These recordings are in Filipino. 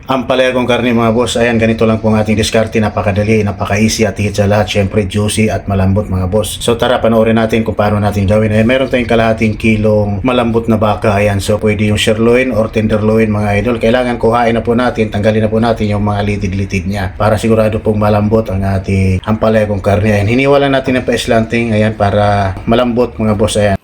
Ampalaya kong karne mga boss, ayan ganito lang po ang ating diskarte, napakadali, napaka-easy at higit sa lahat, syempre juicy at malambot mga boss. So tara panoorin natin kung paano natin gawin. Ayan, meron tayong kalahating kilong malambot na baka, ayan, so pwede yung sirloin or tenderloin mga idol. Kailangan kuhain na po natin, tanggalin na po natin yung mga litid-litid niya para sigurado pong malambot ang ating ampalaya kong karne. Ayan, hiniwa lang natin ng pa-slanting, ayan, para malambot mga boss, ayan.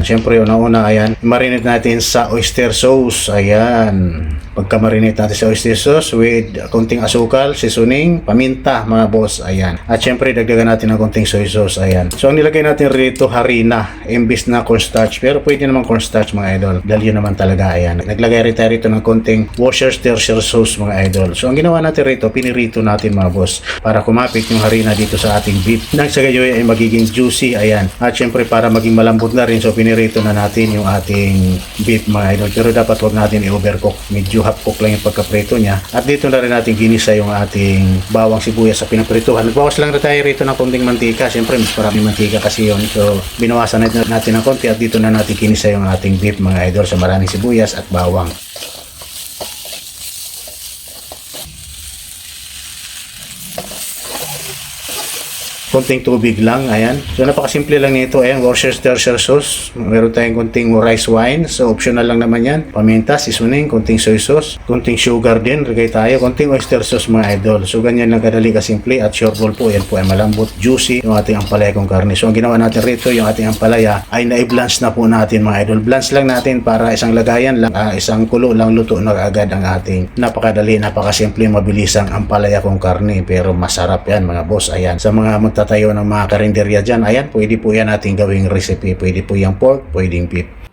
Siyempre, una-una, ayan, marinate natin sa oyster sauce, ayan. Pagka-marinate natin sa oyster sauce with konting asukal, seasoning, paminta, mga boss, ayan. At siyempre, dagdagan natin ng konting soy sauce, ayan. So, ang nilagay natin rito, harina, imbis na cornstarch, pero pwede naman cornstarch, mga idol. Dahil yun naman talaga, ayan. Naglagay rin tayo rito ng konting Worcestershire sauce, mga idol. So, ang ginawa natin rito, pinirito natin, mga boss, para kumapit yung harina dito sa ating beef. Nang sa gayon ay magiging juicy, ayan. At siyempre, para maging malambot na rin, so pinirito na natin yung ating beef, mga idol. Pero dapat wag natin i-overcook. Medyo half cook lang yung pagkaprito niya. At dito na rin natin ginisa yung ating bawang sibuyas sa pinaprituhan. Nagbawas lang na tayo rito ng konting mantika. Siyempre, mas maraming mantika kasi yun. So, binawasan natin ng konti at dito na natin ginisa yung ating beef, mga idol, sa maraming sibuyas at bawang. Konting tubig lang, ayan. So, napakasimple lang nito, ayan, Worcestershire sauce. Meron tayong konting rice wine, so optional lang naman yan. Paminta, seasoning, konting soy sauce, konting sugar din, lagay tayo, konting oyster sauce, mga idol. So, ganyan lang kadali kasimple at sureball po, yan po ay malambot, juicy yung ating ampalaya kong karne. So, ang ginawa natin rito, yung ating ampalaya ay na-blanch na po natin, mga idol. Blanch lang natin para isang lagayan lang, isang kulo lang, luto na agad ang ating napakadali, napakasimple, mabilisang ampalaya kong karne, pero masarap yan, mga boss, ayan. Sa mga tatayo ng mga karinderya dyan, ayan, pwede po yan ating gawing recipe. Pwede po yung pork, pwedeng beef.